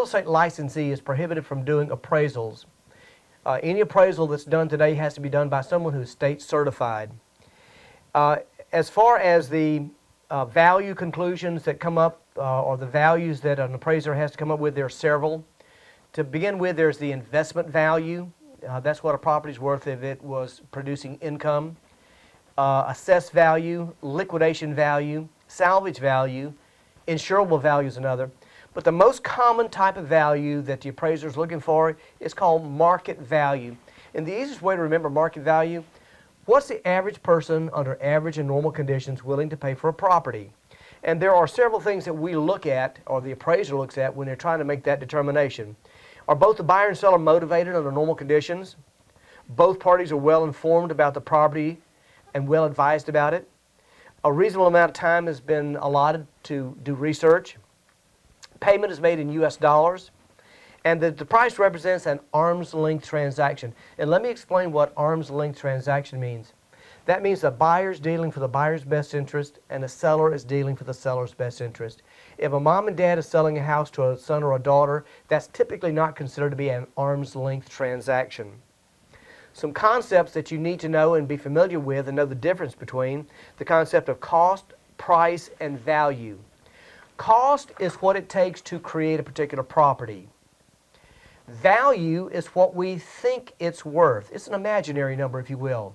estate licensee is prohibited from doing appraisals. Any appraisal that's done today has to be done by someone who's state certified. As far as the value conclusions that come up, or the values that an appraiser has to come up with, there are several. To begin with, there's the investment value. That's what a property's worth if it was producing income. Assessed value, liquidation value, salvage value, insurable value is another. But the most common type of value that the appraiser is looking for is called market value. And the easiest way to remember market value, what's the average person under average and normal conditions willing to pay for a property? And there are several things that we look at, or the appraiser looks at, when they're trying to make that determination. Are both the buyer and seller motivated under normal conditions? Both parties are well informed about the property and well advised about it? A reasonable amount of time has been allotted to do research. Payment is made in U.S. dollars. And the price represents an arm's length transaction. And let me explain what arm's length transaction means. That means the buyer's dealing for the buyer's best interest and the seller is dealing for the seller's best interest. If a mom and dad is selling a house to a son or a daughter, that's typically not considered to be an arm's length transaction. Some concepts that you need to know and be familiar with and know the difference between the concept of cost, price, and value. Cost is what it takes to create a particular property. Value is what we think it's worth. It's an imaginary number, if you will.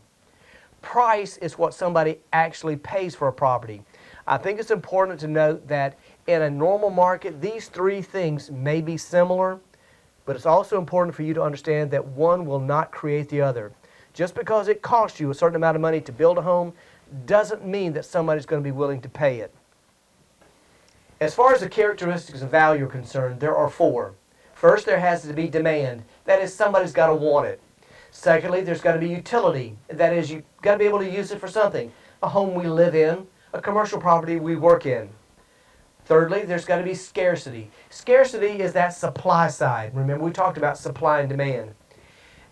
Price is what somebody actually pays for a property. I think it's important to note that in a normal market, these three things may be similar, but it's also important for you to understand that one will not create the other. Just because it costs you a certain amount of money to build a home doesn't mean that somebody's going to be willing to pay it. As far as the characteristics of value are concerned, there are four. First, there has to be demand. That is, somebody's got to want it. Secondly, there's got to be utility. That is, you've got to be able to use it for something. A home we live in, a commercial property we work in. Thirdly, there's got to be scarcity. Scarcity is that supply side. Remember, we talked about supply and demand.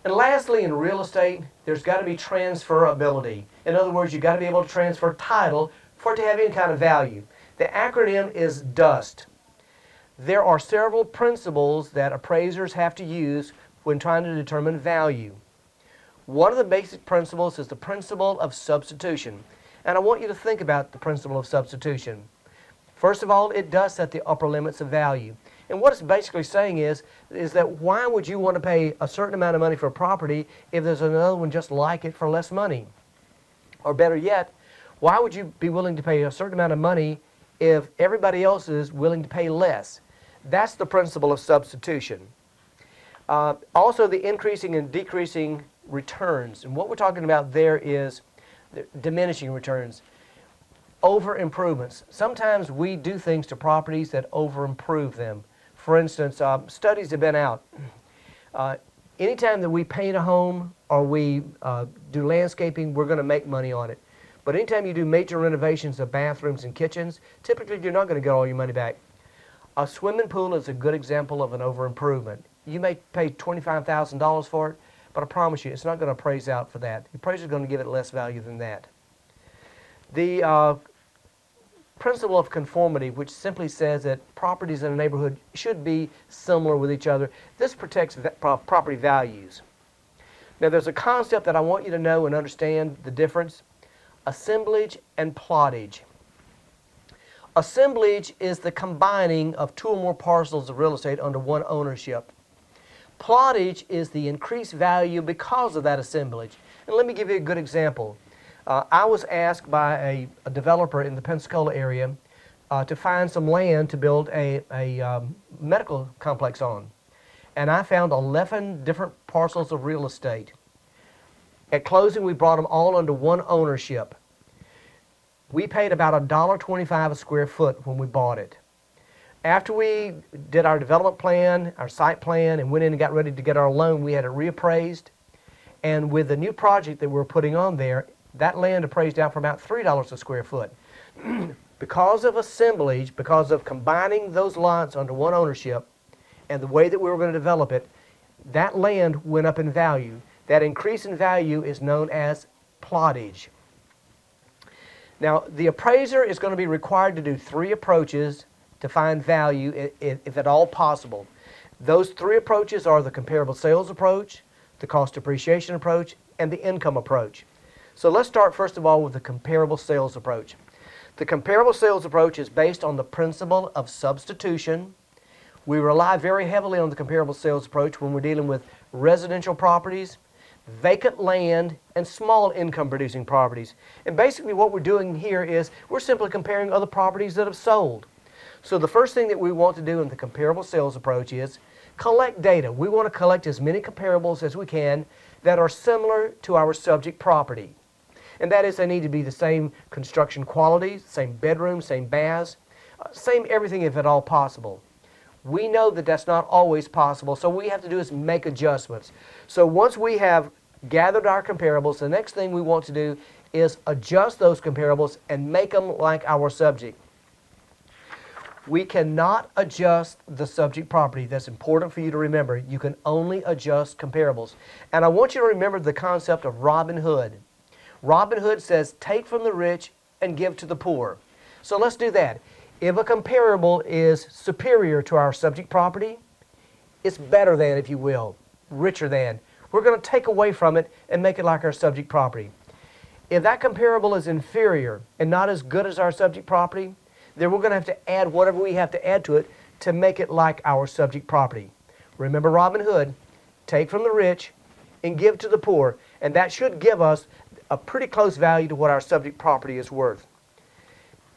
And lastly, in real estate, there's got to be transferability. In other words, you've got to be able to transfer title for it to have any kind of value. The acronym is DUST. There are several principles that appraisers have to use when trying to determine value. One of the basic principles is the principle of substitution. And I want you to think about the principle of substitution. First of all, it does set the upper limits of value. And what it's basically saying is that why would you want to pay a certain amount of money for a property if there's another one just like it for less money? Or better yet, why would you be willing to pay a certain amount of money if everybody else is willing to pay less? That's the principle of substitution. Also, the increasing and decreasing returns. And what we're talking about there is diminishing returns. Over improvements. Sometimes we do things to properties that over improve them. For instance, studies have been out. Anytime that we paint a home or we do landscaping, we're going to make money on it. But anytime you do major renovations of bathrooms and kitchens, typically you're not going to get all your money back. A swimming pool is a good example of an over improvement. You may pay $25,000 for it, but I promise you, it's not going to appraise out for that. The appraiser is going to give it less value than that. The principle of conformity, which simply says that properties in a neighborhood should be similar with each other. This protects property values. Now, there's a concept that I want you to know and understand the difference. Assemblage and plottage. Assemblage is the combining of two or more parcels of real estate under one ownership. Plottage is the increased value because of that assemblage. And let me give you a good example. I was asked by a developer in the Pensacola area to find some land to build a medical complex on. And I found 11 different parcels of real estate. At closing, we brought them all under one ownership. We paid about $1.25 a square foot when we bought it. After we did our development plan, our site plan, and went in and got ready to get our loan, we had it reappraised. And with the new project that we're putting on there, that land appraised out for about $3 a square foot. Because of assemblage, because of combining those lots under one ownership, and the way that we were going to develop it, that land went up in value. That increase in value is known as plottage. Now, the appraiser is going to be required to do 3 approaches to find value, if at all possible. Those three approaches are the comparable sales approach, the cost depreciation approach, and the income approach. So let's start first of all with the comparable sales approach. The comparable sales approach is based on the principle of substitution. We rely very heavily on the comparable sales approach when we're dealing with residential properties, vacant land, and small income producing properties. And basically what we're doing here is we're simply comparing other properties that have sold. So the first thing that we want to do in the comparable sales approach is collect data. We want to collect as many comparables as we can that are similar to our subject property. And that is, they need to be the same construction quality, same bedroom, same baths, same everything if at all possible. We know that that's not always possible, so what we have to do is make adjustments. So once we have gathered our comparables, the next thing we want to do is adjust those comparables and make them like our subject. We cannot adjust the subject property. That's important for you to remember. You can only adjust comparables. And I want you to remember the concept of Robin Hood. Robin Hood says, take from the rich and give to the poor. So let's do that. If a comparable is superior to our subject property, it's better than, if you will, richer than. We're going to take away from it and make it like our subject property. If that comparable is inferior and not as good as our subject property, then we're going to have to add whatever we have to add to it to make it like our subject property. Remember Robin Hood, take from the rich and give to the poor, and that should give us a pretty close value to what our subject property is worth.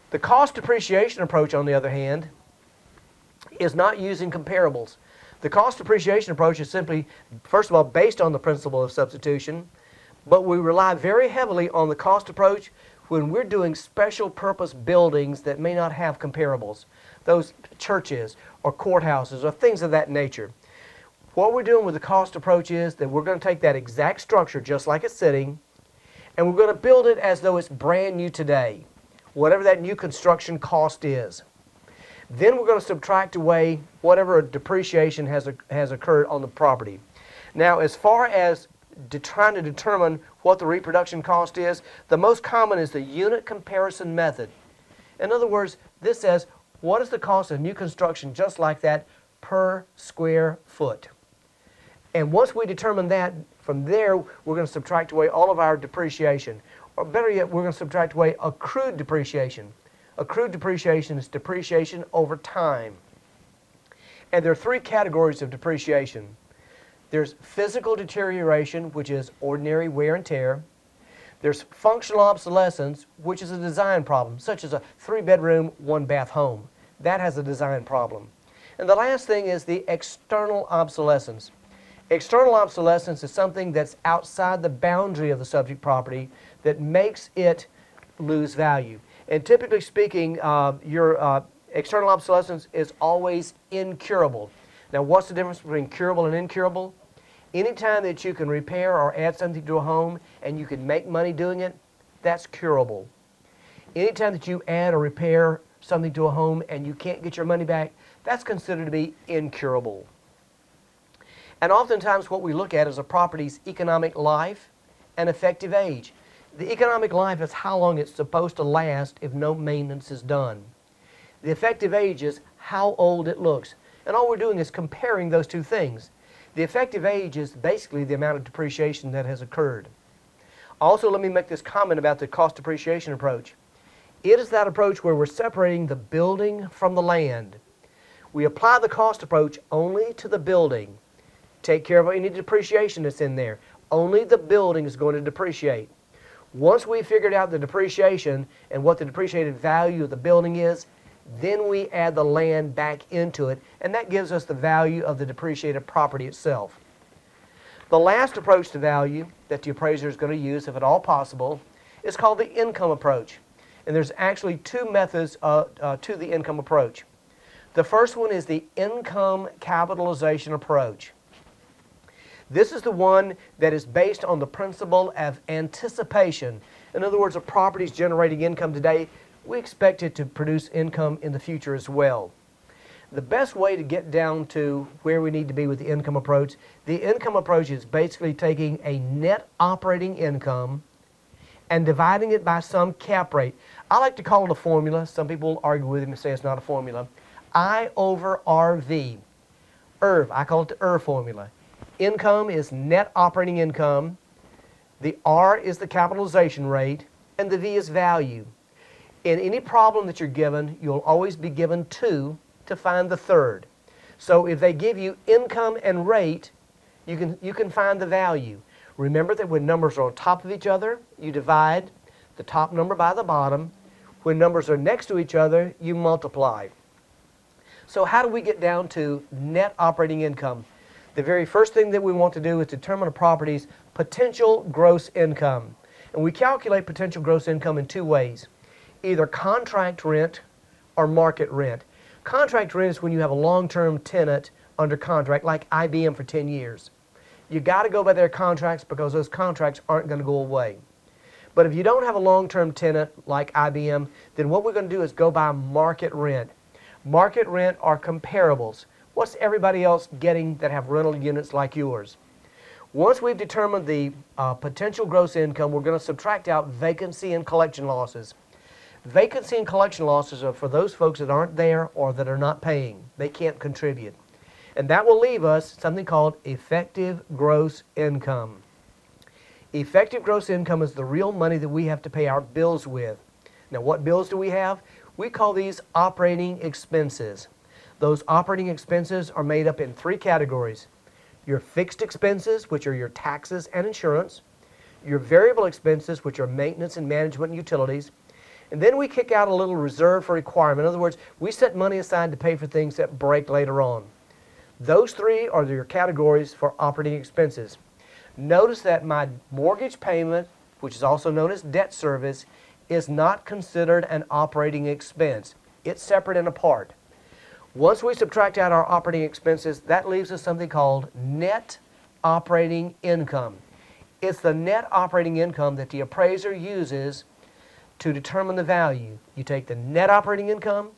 The cost depreciation approach, on the other hand, is not using comparables. The cost depreciation approach is simply, first of all, based on the principle of substitution, but we rely very heavily on the cost approach when we're doing special purpose buildings that may not have comparables, those churches or courthouses or things of that nature. What we're doing with the cost approach is that we're going to take that exact structure just like it's sitting, and we're going to build it as though it's brand new today, whatever that new construction cost is. Then we're going to subtract away whatever depreciation has occurred on the property. Now, as far as trying to determine what the reproduction cost is, the most common is the unit comparison method. In other words, this says, what is the cost of new construction just like that per square foot? And once we determine that, from there, we're going to subtract away all of our depreciation. Or better yet, we're going to subtract away accrued depreciation. Accrued depreciation is depreciation over time. And there are three categories of depreciation. There's physical deterioration, which is ordinary wear and tear. There's functional obsolescence, which is a design problem, such as a 3-bedroom, 1-bath home. That has a design problem. And the last thing is the external obsolescence. External obsolescence is something that's outside the boundary of the subject property that makes it lose value. And typically speaking, your external obsolescence is always incurable. Now, what's the difference between curable and incurable? Anytime that you can repair or add something to a home and you can make money doing it, that's curable. Anytime that you add or repair something to a home and you can't get your money back, that's considered to be incurable. And oftentimes what we look at is a property's economic life and effective age. The economic life is how long it's supposed to last if no maintenance is done. The effective age is how old it looks. And all we're doing is comparing those two things. The effective age is basically the amount of depreciation that has occurred. Also, let me make this comment about the cost depreciation approach. It is that approach where we're separating the building from the land. We apply the cost approach only to the building. Take care of any depreciation that's in there. Only the building is going to depreciate. Once we've figured out the depreciation and what the depreciated value of the building is, then we add the land back into it, and that gives us the value of the depreciated property itself. The last approach to value that the appraiser is going to use, if at all possible, is called the income approach. And there's actually two methods to the income approach. The first one is the income capitalization approach. This is the one that is based on the principle of anticipation. In other words, a property is generating income today. We expect it to produce income in the future as well. The best way to get down to where we need to be with the income approach is basically taking a net operating income and dividing it by some cap rate. I like to call it a formula. Some people argue with me and say it's not a formula. I over RV. IRF, I call it the IRF formula. Income is net operating income, the R is the capitalization rate, and the V is value. In any problem that you're given, you'll always be given 2 to find the third. So if they give you income and rate, you can find the value. Remember that when numbers are on top of each other, you divide the top number by the bottom. When numbers are next to each other, you multiply. So how do we get down to net operating income? The very first thing that we want to do is determine a property's potential gross income. And we calculate potential gross income in 2 ways, either contract rent or market rent. Contract rent is when you have a long-term tenant under contract, like IBM for 10 years. You got to go by their contracts because those contracts aren't going to go away. But if you don't have a long-term tenant like IBM, then what we're going to do is go by market rent. Market rent are comparables. What's everybody else getting that have rental units like yours? Once we've determined the potential gross income, we're going to subtract out vacancy and collection losses. Vacancy and collection losses are for those folks that aren't there or that are not paying. They can't contribute. And that will leave us something called effective gross income. Effective gross income is the real money that we have to pay our bills with. Now, what bills do we have? We call these operating expenses. Those operating expenses are made up in 3 categories. Your fixed expenses, which are your taxes and insurance. Your variable expenses, which are maintenance and management and utilities. And then we kick out a little reserve for requirement. In other words, we set money aside to pay for things that break later on. Those 3 are your categories for operating expenses. Notice that my mortgage payment, which is also known as debt service, is not considered an operating expense. It's separate and apart. Once we subtract out our operating expenses, that leaves us something called net operating income. It's the net operating income that the appraiser uses to determine the value. You take the net operating income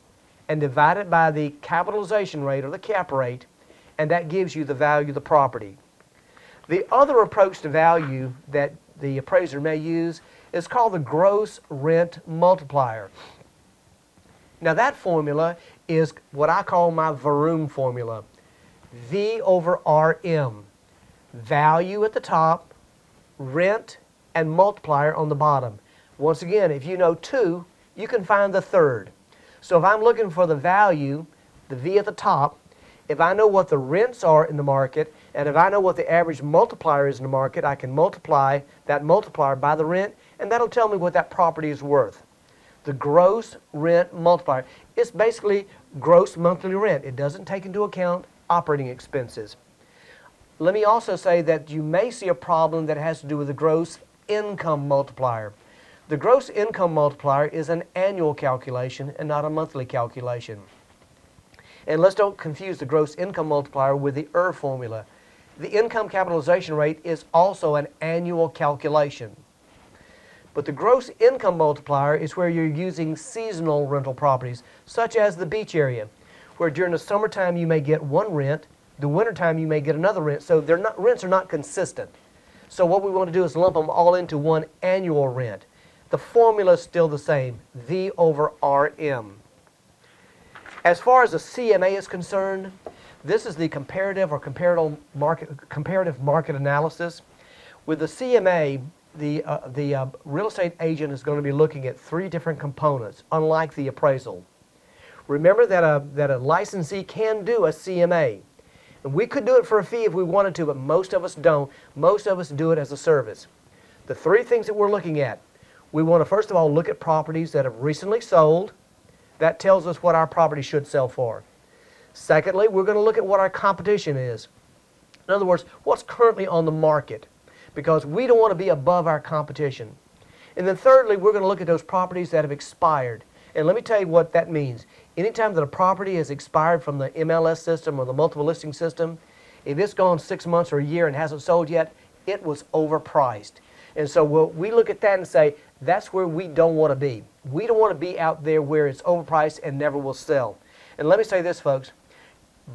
and divide it by the capitalization rate or the cap rate, and that gives you the value of the property. The other approach to value that the appraiser may use is called the gross rent multiplier. Now that formula is what I call my Vroom formula. V over RM. Value at the top, rent, and multiplier on the bottom. Once again, if you know 2, you can find the third. So if I'm looking for the value, the V at the top, if I know what the rents are in the market, and if I know what the average multiplier is in the market, I can multiply that multiplier by the rent, and that'll tell me what that property is worth. The gross rent multiplier is basically gross monthly rent. It doesn't take into account operating expenses. Let me also say that you may see a problem that has to do with the gross income multiplier. The gross income multiplier is an annual calculation and not a monthly calculation. And let's don't confuse the gross income multiplier with the IRF formula. The income capitalization rate is also an annual calculation. But the gross income multiplier is where you're using seasonal rental properties, such as the beach area, where during the summertime you may get one rent, the wintertime you may get another rent, so rents are not consistent. So what we want to do is lump them all into one annual rent. The formula is still the same, V over RM. As far as the CMA is concerned, this is the comparative market analysis. With the CMA, the real estate agent is going to be looking at 3 different components, unlike the appraisal. Remember that a licensee can do a CMA. And we could do it for a fee if we wanted to, but most of us don't. Most of us do it as a service. The 3 things that we're looking at, we want to first of all look at properties that have recently sold. That tells us what our property should sell for. Secondly, we're going to look at what our competition is. In other words, what's currently on the market, because we don't want to be above our competition. And then thirdly, we're going to look at those properties that have expired. And let me tell you what that means. Anytime that a property has expired from the MLS system or the multiple listing system, if it's gone 6 months or a year and hasn't sold yet, it was overpriced. And so we look at that and say, that's where we don't want to be. We don't want to be out there where it's overpriced and never will sell. And let me say this, folks.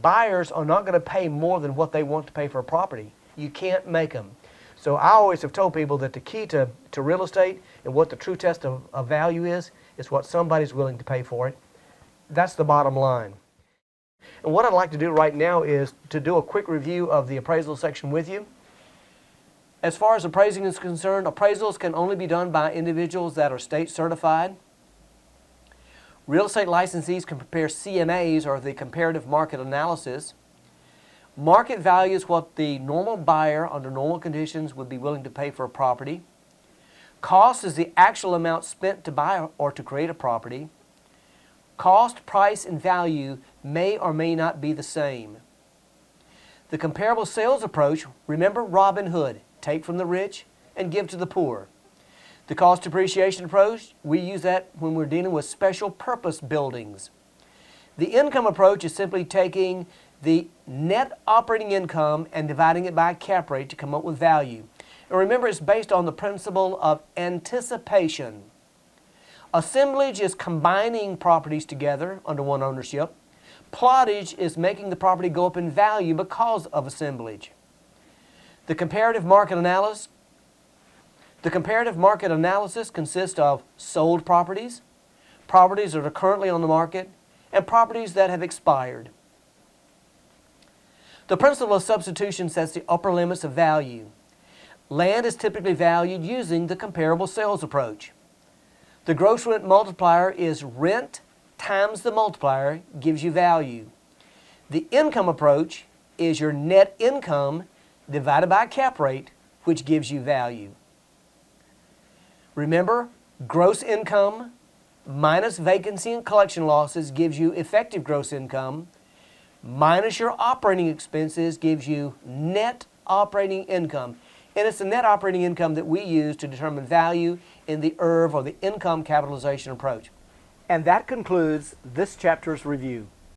Buyers are not going to pay more than what they want to pay for a property. You can't make them. So I always have told people that the key to real estate and what the true test of value is what somebody's willing to pay for it. That's the bottom line. And what I'd like to do right now is to do a quick review of the appraisal section with you. As far as appraising is concerned, appraisals can only be done by individuals that are state certified. Real estate licensees can prepare CMAs, or the comparative market analysis. Market value is what the normal buyer under normal conditions would be willing to pay for a property. Cost is the actual amount spent to buy or to create a property. Cost, price, and value may or may not be the same. The comparable sales approach, remember Robin Hood, take from the rich and give to the poor. The cost depreciation approach, we use that when we're dealing with special purpose buildings. The income approach is simply taking the net operating income and dividing it by a cap rate to come up with value. And remember, it's based on the principle of anticipation. Assemblage is combining properties together under one ownership. Plottage is making the property go up in value because of assemblage. The comparative market analysis consists of sold properties, properties that are currently on the market, and properties that have expired. The principle of substitution sets the upper limits of value. Land is typically valued using the comparable sales approach. The gross rent multiplier is rent times the multiplier gives you value. The income approach is your net income divided by a cap rate, which gives you value. Remember, gross income minus vacancy and collection losses gives you effective gross income, minus your operating expenses gives you net operating income. And it's the net operating income that we use to determine value in the IRV, or the income capitalization approach. And that concludes this chapter's review.